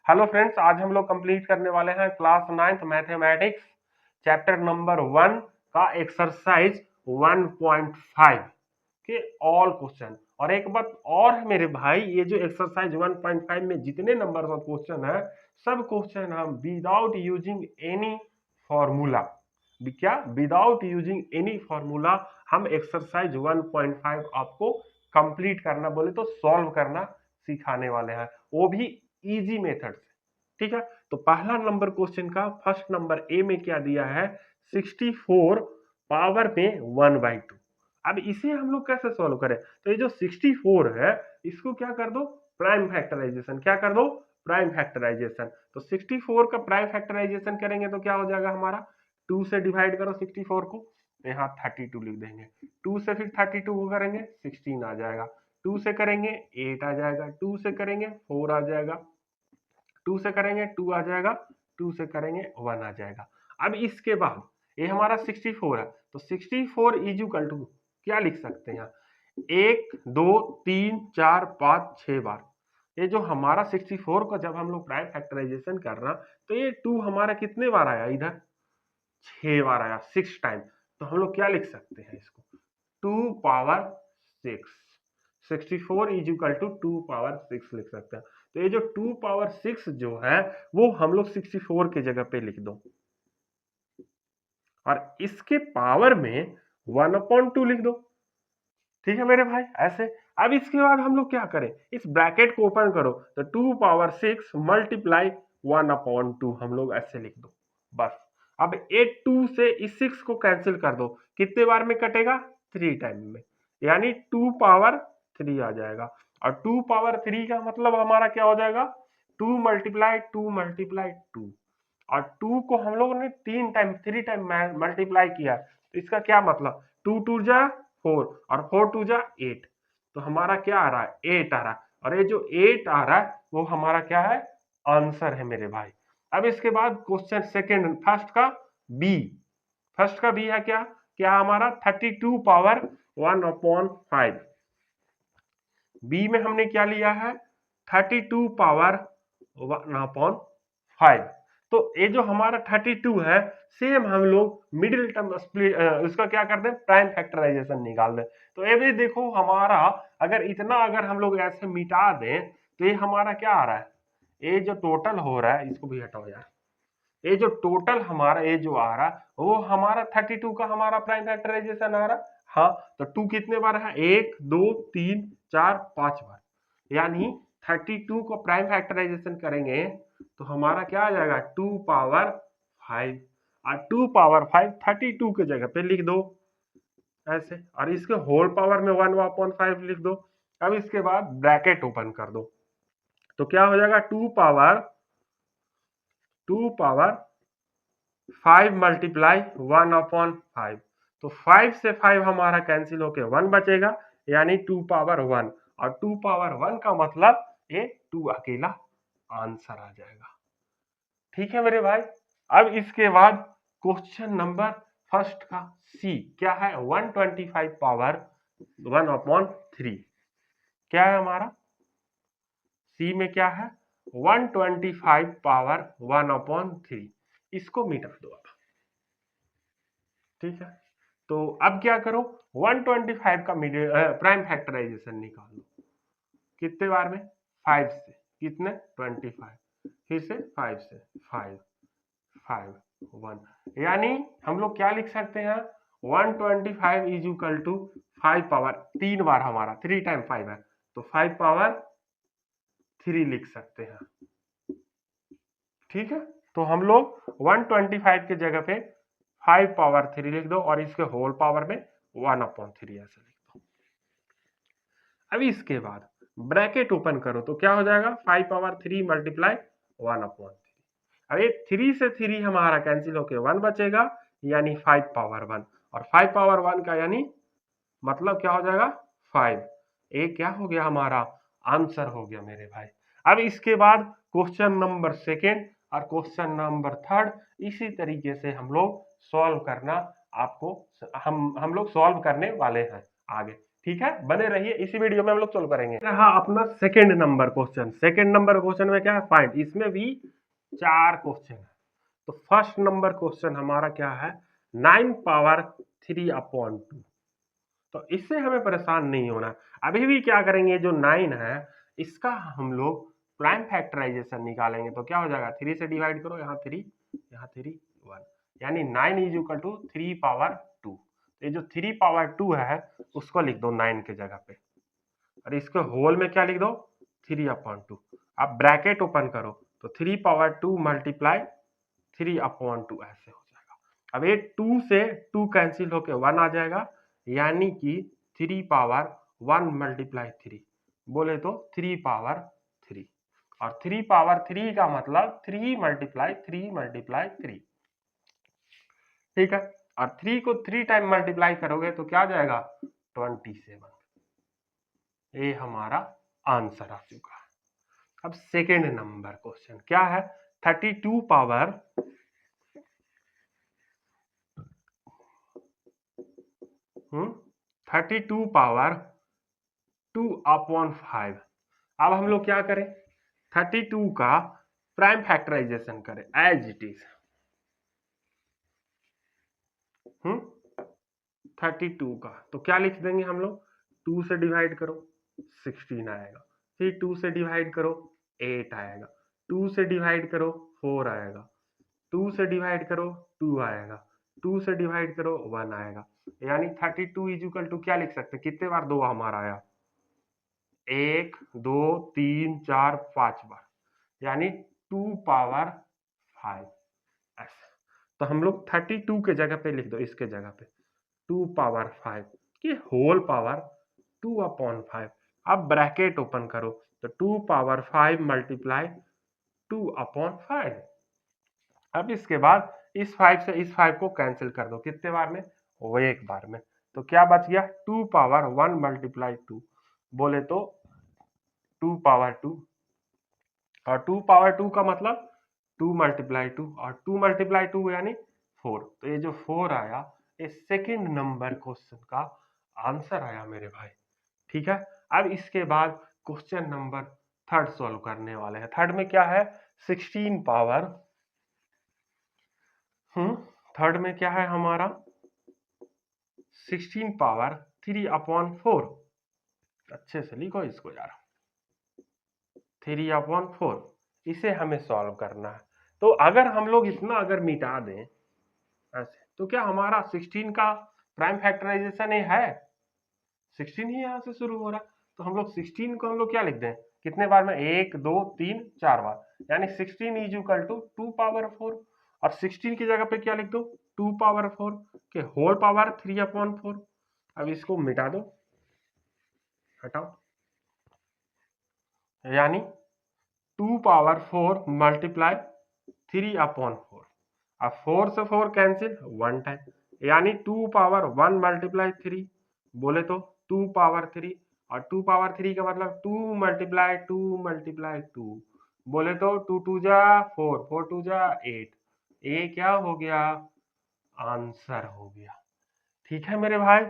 Hello friends, आज हम लोग कंप्लीट करने वाले हैं class 9th mathematics chapter number 1 का एक्सरसाइज 1.5 के ऑल क्वेश्चन। और एक बात और है मेरे भाई, ये जो एक्सरसाइज 1.5 में जितने नंबर ऑफ क्वेश्चन है, सब क्वेश्चन हम विदाउट यूजिंग एनी फॉर्मूला, क्या विदाउट यूजिंग एनी फॉर्मूला हम एक्सरसाइज 1.5 आपको कंप्लीट करना, बोले तो सॉल्व करना सिखाने वाले हैं, वो भी इजी मेथड से। ठीक है, तो पहला नंबर क्वेश्चन का फर्स्ट नंबर ए में क्या दिया है, 64 पावर में 1/2। अब इसे हम लोग कैसे सॉल्व करें? तो ये जो 64 है, इसको क्या कर दो, प्राइम फैक्टराइजेशन। क्या कर दो? Prime factorisation. तो 64 का प्राइम फैक्टराइजेशन करेंगे तो क्या हो जाएगा हमारा, 2 से डिवाइड करो 64 को, तो यहाँ 32 लिख देंगे। 2 से फिर 32 को करेंगे 16 आ जाएगा। 2 से करेंगे 8 आ जाएगा। 2 से करेंगे 4 आ जाएगा। 2 से करेंगे 2 आ जाएगा। 2 से करेंगे 1 आ जाएगा। अब इसके बाद ये हमारा 64 है, तो 64 इज इक्वल टू क्या लिख सकते हैं, 1 2 3 4 5 6 बार। ये जो हमारा 64 का जब हम लोग प्राइम फैक्टराइजेशन कर रहा, तो ये 2 हमारा कितने बार आया इधर, 6 बार आया, 6 टाइम। तो हम लोग क्या लिख सकते हैं इसको, 2 power 6। 64 is equal to 2 power 6 लिख सकते हैं। तो ये जो 2 पावर 6 जो है, वो हम लोग 64 की जगह पे लिख दो, और इसके पावर में 1/2 लिख दो। ठीक है मेरे भाई, ऐसे। अब इसके बाद हम लोग क्या करें, इस ब्रैकेट को ओपन करो, तो 2 पावर 6 मल्टीप्लाई 1/2 हम लोग ऐसे लिख दो, बस। अब ये 2 से इस 6 को कैंसिल कर दो, कितने बार में कटेगा, 3 टाइम में, यानी 2 पावर 3 आ जाएगा। और 2 पावर 3 का मतलब हमारा क्या हो जाएगा, 2 मल्टीप्लाई 2 मल्टीप्लाई 2। और 2 को हम लोगों ने 3 टाइम मल्टीप्लाई किया, तो इसका क्या मतलब, 2 2 जा 4 और 4 2 जा 8। तो हमारा क्या आ रहा है, 8 आ रहा है। और ये जो 8 आ रहा है वो हमारा क्या है, आंसर है मेरे भाई। अब इसके बाद क्वेश्चन सेकंड, फर्स्ट का बी है क्या, क्या हमारा 32 पावर 1/5। बी में हमने क्या लिया है, 32 पावर 1/5। तो ये जो हमारा 32 है, सेम हम लोग मिडिल टर्म स्प्लिट उसका क्या कर दें, प्राइम फैक्टराइजेशन निकाल दें। तो ये भी देखो हमारा, अगर इतना अगर हम लोग ऐसे मिटा दें, तो ये हमारा क्या आ रहा है, ये जो टोटल हो रहा है, इसको भी हटाओ यार, ये जो टोटल हमारा ये जो आ रहा, वो हमारा 32 का हमारा प्राइम फैक्टराइजेशन आ रहा। हाँ, तो 2 कितने बार है, 1 2 3 4 5 बार, यानी 32 को प्राइम फैक्टराइजेशन करेंगे तो हमारा क्या आ जाएगा, 2 पावर 5। और 2 पावर 5 32 के जगह पे लिख दो ऐसे, और इसके होल पावर में 1/5 लिख दो। अब इसके बाद ब्रैकेट ओपन कर दो, तो क्या हो जाएगा, 2 पावर 5 मल्टीप्लाई 1/5। तो 5 से 5 हमारा कैंसिल होके 1 बचेगा, यानी 2 पावर 1। और 2 पावर 1 का मतलब ये 2 अकेला आंसर आ जाएगा। ठीक है मेरे भाई। अब इसके बाद क्वेश्चन नंबर फर्स्ट का सी क्या है, 125 पावर 1/3। क्या है हमारा, सी में क्या है, 125 पावर 1/3। इसको मीटर दो अब। ठीक है, तो अब क्या करो, 125 का प्राइम फैक्टराइजेशन निकाल लो, कितने बार में, 5 से, कितने, 25, फिर से 5 से, 5 5 1, यानी हम लोग क्या लिख सकते हैं, 125 इज इक्वल टू 5 पावर, 3 बार हमारा, 3 टाइम 5 है, तो 5 पावर 3 लिख सकते हैं। ठीक है, तो हम लोग 125 के जगह पे 5 पावर 3 लिख दो, और इसके होल पावर में 1/3 ऐसे लिख दो। अब इसके बाद ब्रैकेट ओपन करो, तो क्या हो जाएगा, 5 पावर 3 मल्टीप्लाई 1/3। अब ये 3 से 3 हमारा कैंसिल होके 1 बचेगा, यानी 5 पावर 1। और 5 पावर 1 का यानी मतलब क्या हो जाएगा, 5। ये क्या हो गया, हमारा आंसर हो गया मेरे भाई। अब इसके बाद क्वेश्चन नंबर सेकेंड और क्वेश्चन नंबर थर्ड, इसी तरीके से हम लोग सॉल्व करना, आपको हम लोग सॉल्व करने वाले हैं आगे। ठीक है, बने रहिए, इसी वीडियो में हम लोग सोल्व करेंगे। रहा अपना second number question. Second number question में क्या है, फाइंड। इसमें भी 4 क्वेश्चन है। तो फर्स्ट नंबर क्वेश्चन हमारा क्या है, 9 पावर 3/2। तो इससे हमें परेशान नहीं होना। अभी भी क्या करेंगे, जो 9 है इसका हम लोग प्राइम फैक्टराइजेशन निकालेंगे। तो क्या हो जाएगा, 3 से डिवाइड करो, यहाँ 3 यहाँ 3 1, यानी 9 इज इक्वल टू 3 पावर 2। ये जो 3 पावर 2 है उसको लिख दो 9 के जगह पे, और इसके होल में क्या लिख दो, 3/2। अब ब्रैकेट ओपन करो तो 3 पावर 2 मल्टीप्लाई 3/2 ऐसे हो जाएगा। अब ये 2 से 2 कैंसिल होके 1 आ जाएगा, यानी कि 3 पावर 1 मल्टीप्लाई 3, बोले तो 3 पावर 3। और 3 पावर 3 का मतलब 3 मल्टीप्लाई 3 मल्टीप्लाई 3, ठीक है। और 3 को 3 टाइम मल्टीप्लाई करोगे तो क्या आ जाएगा, 27। ये हमारा आंसर आ चुका है। अब सेकेंड नंबर क्वेश्चन क्या है, 32 पावर 32 पावर 2/5। अब हम लोग क्या करें, 32 का प्राइम फैक्टराइजेशन करें एज इट इज। 32 का तो क्या लिख देंगे हम लोग, 2 से डिवाइड करो 16 आएगा, फिर 2 से डिवाइड करो 8 आएगा, 2 से डिवाइड करो 4 आएगा, 2 से डिवाइड करो 2 आएगा, 2 से डिवाइड करो 1 आएगा। यानी 32 इज इक्वल टू क्या लिख सकते हैं, कितने बार 2 हमारा आया, 1 2 3 4 5 बार, यानी 2 पावर 5 ऐसे। तो हम लोग 32 के जगह पे लिख दो, इसके जगह पे 2 पावर 5 की होल पावर 2/5। अब ब्रैकेट ओपन करो तो 2 पावर 5 मल्टीप्लाई 2/5। अब इसके बाद इस 5 से इस 5 को कैंसिल कर दो, कितने बार में, वो एक बार में। तो क्या बच गया, 2 पावर 1 मल्टीप्लाई 2, बोले तो 2 पावर 2। और 2 पावर 2 का मतलब 2 मल्टीप्लाई 2, और 2 मल्टीप्लाई 2 यानी 4। तो ये जो 4 आया, ये सेकेंड नंबर क्वेश्चन का आंसर आया मेरे भाई, ठीक है। अब इसके बाद क्वेश्चन नंबर थर्ड सॉल्व करने वाले हैं। थर्ड में क्या है, 16 पावर थर्ड में क्या है हमारा, 16 पावर 3/4। अच्छे से लिखो इसको यार, 3/4, इसे हमें सॉल्व करना है। तो अगर हम लोग इतना अगर मिटा दें ऐसे, तो क्या हमारा 16 का प्राइम फैक्टराइजेशन ये है, 16 ही यहाँ से शुरू हो रहा है। तो हम लोग 16 को हम लोग क्या लिख दें, कितने बार में, 1 2 3 4 बार, यानी 16 इज इक्वल टू 2 पावर 4। और 16 की जगह पे क्या लिख दो, 2 पावर 4 के होल पावर 3/4। अब इसको मिटा दो, हटाओ, यानी 2 पावर 4 मल्टीप्लाई 3/4। अब 4 से 4 कैंसिल 1 टाइम, यानी 2 पावर 1 मल्टीप्लाई 3, बोले तो 2 पावर 3। और 2 पावर 3 का मतलब 2 मल्टीप्लाई 2 मल्टीप्लाई 2, बोले तो 2 2 जा 4, 4 2 जा 8। ये क्या हो गया, आंसर हो गया, ठीक है मेरे भाई।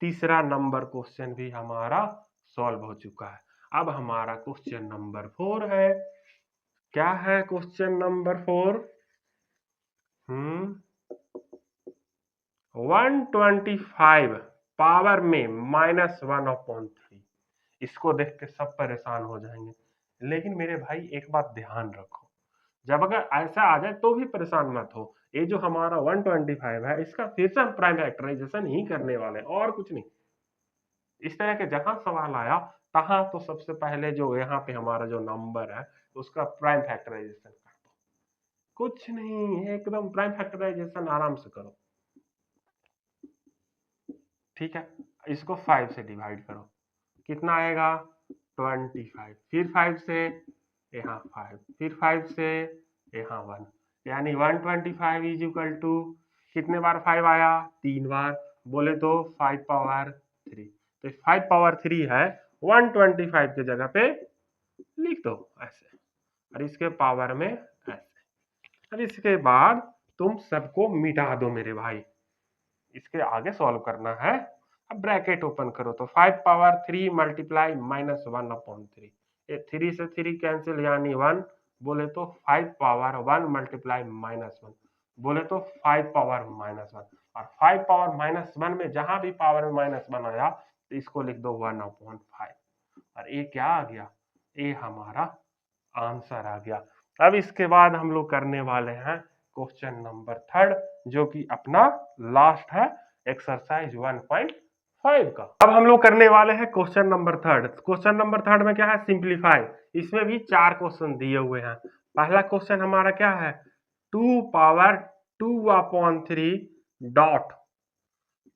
तीसरा नंबर क्वेश्चन भी हमारा सॉल्व हो चुका है। अब हमारा क्वेश्चन नंबर 4 है। क्या है क्वेश्चन नंबर 4, 125 पावर में -1/3। इसको देख के सब परेशान हो जाएंगे, लेकिन मेरे भाई एक बात ध्यान रखो, जब अगर ऐसा आ जाए तो भी परेशान मत हो। ये जो हमारा 125 है, इसका फिर से हम प्राइम फैक्टराइजेशन ही करने वाले, और कुछ नहीं। इस तरह के जहां सवाल आया तहां तो सबसे पहले जो यहाँ पे हमारा जो नंबर है उसका प्राइम फैक्टराइजेशन कर दो, कुछ नहीं, एकदम प्राइम फैक्टराइजेशन आराम से करो, ठीक है। इसको 5 से डिवाइड करो, कितना आएगा, 25। फिर 5 से यहाँ 5, फिर 5 से यहाँ 1, यानी 125 इज इक्वल टू, कितने बार 5 आया, 3 बार, बोले तो 5 पावर 3। तो 5 पावर 3 है, 125 के जगह पे लिख दो ऐसे, और इसके पावर में ऐसे। अब इसके बाद तुम सबको मिटा दो मेरे भाई, इसके आगे सॉल्व करना है। अब ब्रैकेट ओपन करो तो 5 पावर 3 मल्टीप्लाई माइनस 1/3, ये 3 से 3 कैंसिल यानी 1, बोले तो 5 पावर 1 मल्टीप्लाई माइनस 1, बोले तो 5 पावर माइनस 1। और 5 पावर माइनस 1 में जहां भी पावर में माइनस 1 आया तो इसको लिख दो 1/5, और ये क्या आ गया, ये हमारा आंसर आ गया। अब इसके बाद हम लोग करने वाले हैं क्वेश्चन नंबर 3, जो कि अपना लास्ट है एक्सरसाइज 1.5 का। अब हम लोग करने वाले हैं क्वेश्चन नंबर 3। क्वेश्चन नंबर 3 में क्या है, सिंप्लीफाई। इसमें भी 4 क्वेश्चन दिए हुए हैं। पहला क्वेश्चन हमारा क्या है, 2 पावर 2/3 डॉट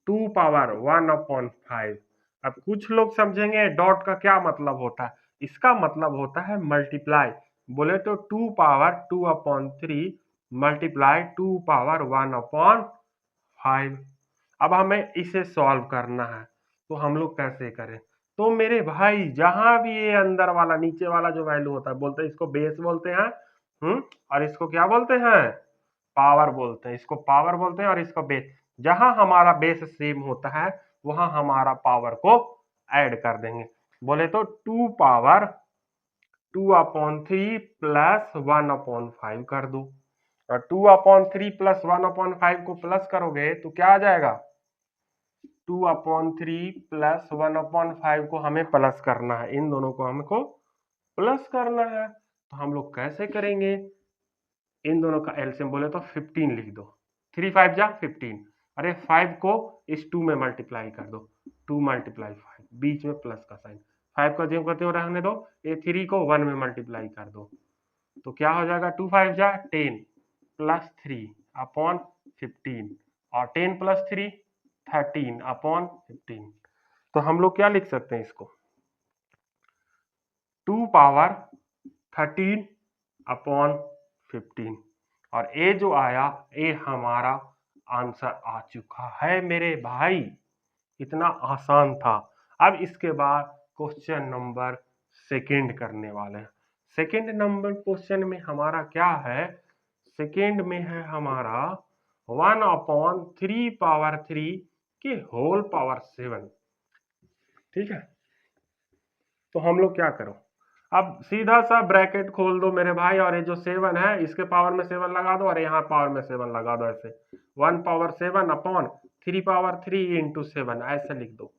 2 पावर 1/5। अब कुछ लोग समझेंगे डॉट का क्या मतलब होता है, इसका मतलब होता है मल्टीप्लाई, बोले तो 2 पावर 2/3 मल्टीप्लाई 2 पावर 1/5। अब हमें इसे सॉल्व करना है, तो हम लोग कैसे करें, तो मेरे भाई जहां भी ये अंदर वाला नीचे वाला जो वैल्यू होता है, बोलते हैं इसको बेस बोलते हैं, और इसको क्या बोलते हैं, पावर बोलते हैं। इसको पावर बोलते हैं और इसको बेस। जहां हमारा बेस सेम होता है वहां हमारा पावर को ऐड कर देंगे, बोले तो 2 पावर 2/3 प्लस 1/5 कर दो, और 2/3 प्लस 1/5 को प्लस करोगे तो क्या आ जाएगा, 2/3 प्लस 1/5 को हमें प्लस करना है, इन दोनों को हमको प्लस करना है। तो हम लोग कैसे करेंगे, इन दोनों का एलसीएम बोले तो 15 लिख दो, 3 5 जा 15, अरे 5 को इस 2 में मल्टीप्लाई कर दो, 2 मल्टीप्लाई 5, बीच में प्लस का साइन, 5 का ज्यों करते हो रहने दो, ये 3 को 1 में मल्टीप्लाई कर दो, तो क्या हो जाएगा, 2 5 जा 10 प्लस 3 अपॉन 15, और 10 प्लस 3 13 अपॉन 15। तो हम लोग क्या लिख सकते हैं इसको, 2 पावर 13 अपॉन 15, और ये जो आया ये हमारा आंसर आ चुका है मेरे भाई। इतना आसान था। अब इसके बाद क्वेश्चन नंबर सेकंड करने वाले हैं। सेकंड नंबर क्वेश्चन में हमारा क्या है, सेकंड में है हमारा 1/3 पावर 3 के होल पावर 7। ठीक है, तो हम लोग क्या करो, अब सीधा सा ब्रैकेट खोल दो मेरे भाई, और ये जो 7 है इसके पावर में 7 लगा दो और यहाँ पावर में 7 लगा दो, ऐसे 1 पावर 7 अपॉन 3 पावर 3 इंटू 7 ऐसे लिख दो।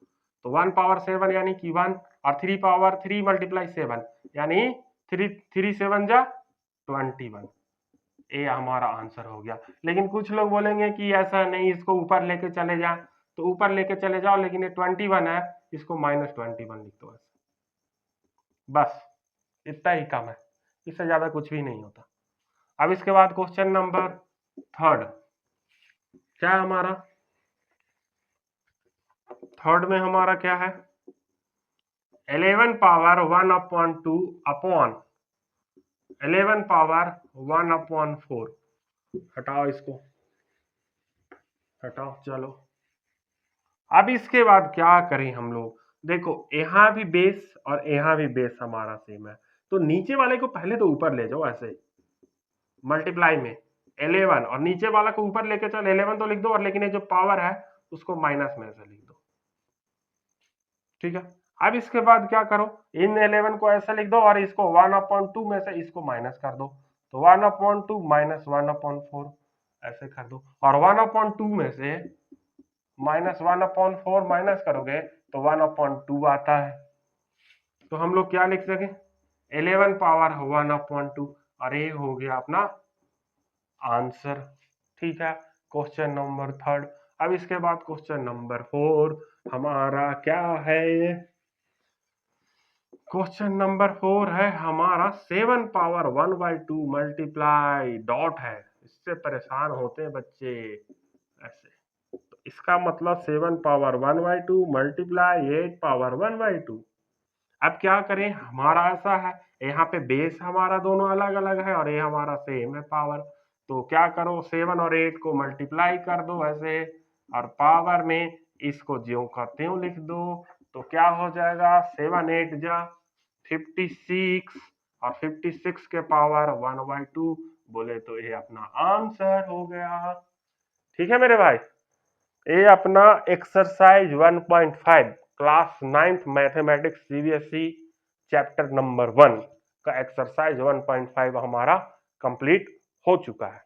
तो 1 पावर 7 यानी कि 1, और 3 पावर 3 मल्टीप्लाई 7 यानी 3 7 जा 21, ये हमारा आंसर हो गया। लेकिन कुछ लोग बोलेंगे कि ऐसा नहीं, इसको ऊपर लेके चले जा, तो ऊपर लेके चले जाओ, लेकिन ये 21 है, इसको -21 लिख दो, बस इतना ही काम है, इससे ज्यादा कुछ भी नहीं होता। अब इसके बाद क्वेश्चन नंबर 3, क्या है हमारा, थर्ड में हमारा क्या है, 11 पावर 1/2 अपॉन 11 पावर 1/4। हटाओ इसको, हटाओ, चलो। अब इसके बाद क्या करें हम लोग, देखो यहाँ भी बेस और यहाँ भी बेस हमारा सेम है, तो नीचे वाले को पहले तो ऊपर ले जाओ ऐसे मल्टीप्लाई में 11, और नीचे वाला को ऊपर लेके चलो 11 तो लिख दो, और लेकिन ये जो पावर है उसको माइनस में से लिख दो। ठीक है, अब इसके बाद क्या करो, इन 11 को ऐसे लिख दो और इसको 1/2 में से इसको माइनस कर दो, तो 1/2 माइनस 1/4 ऐसे कर दो, और 1/2 में से -1/4 माइनस करोगे तो 1/2 आता है। तो हम लोग क्या लिख सके, 11 पावर 1/2, और ये हो गया अपना आंसर। ठीक है, क्वेश्चन नंबर 3। अब इसके बाद क्वेश्चन नंबर 4 हमारा क्या है, क्वेश्चन नंबर 4 है हमारा 7 पावर 1/2 मल्टीप्लाई डॉट है, इससे परेशान होते हैं बच्चे ऐसे, तो इसका मतलब 7 पावर 1/2 मल्टीप्लाई 8 पावर 1/2। अब क्या करें, हमारा ऐसा है, यहाँ पे बेस हमारा दोनों अलग अलग है और ये हमारा सेम है पावर, तो क्या करो 7 और 8 को मल्टीप्लाई कर दो ऐसे, और पावर में इसको ज्यों का त्यों लिख दो, तो क्या हो जाएगा, 7 8 जा 56, और 56 के पावर 1/2, बोले तो ये अपना आंसर हो गया। ठीक है मेरे भाई, ये अपना exercise 1.5 class 9th mathematics CBSE chapter number 1 का एक्सरसाइज 1.5 हमारा कंप्लीट हो चुका है।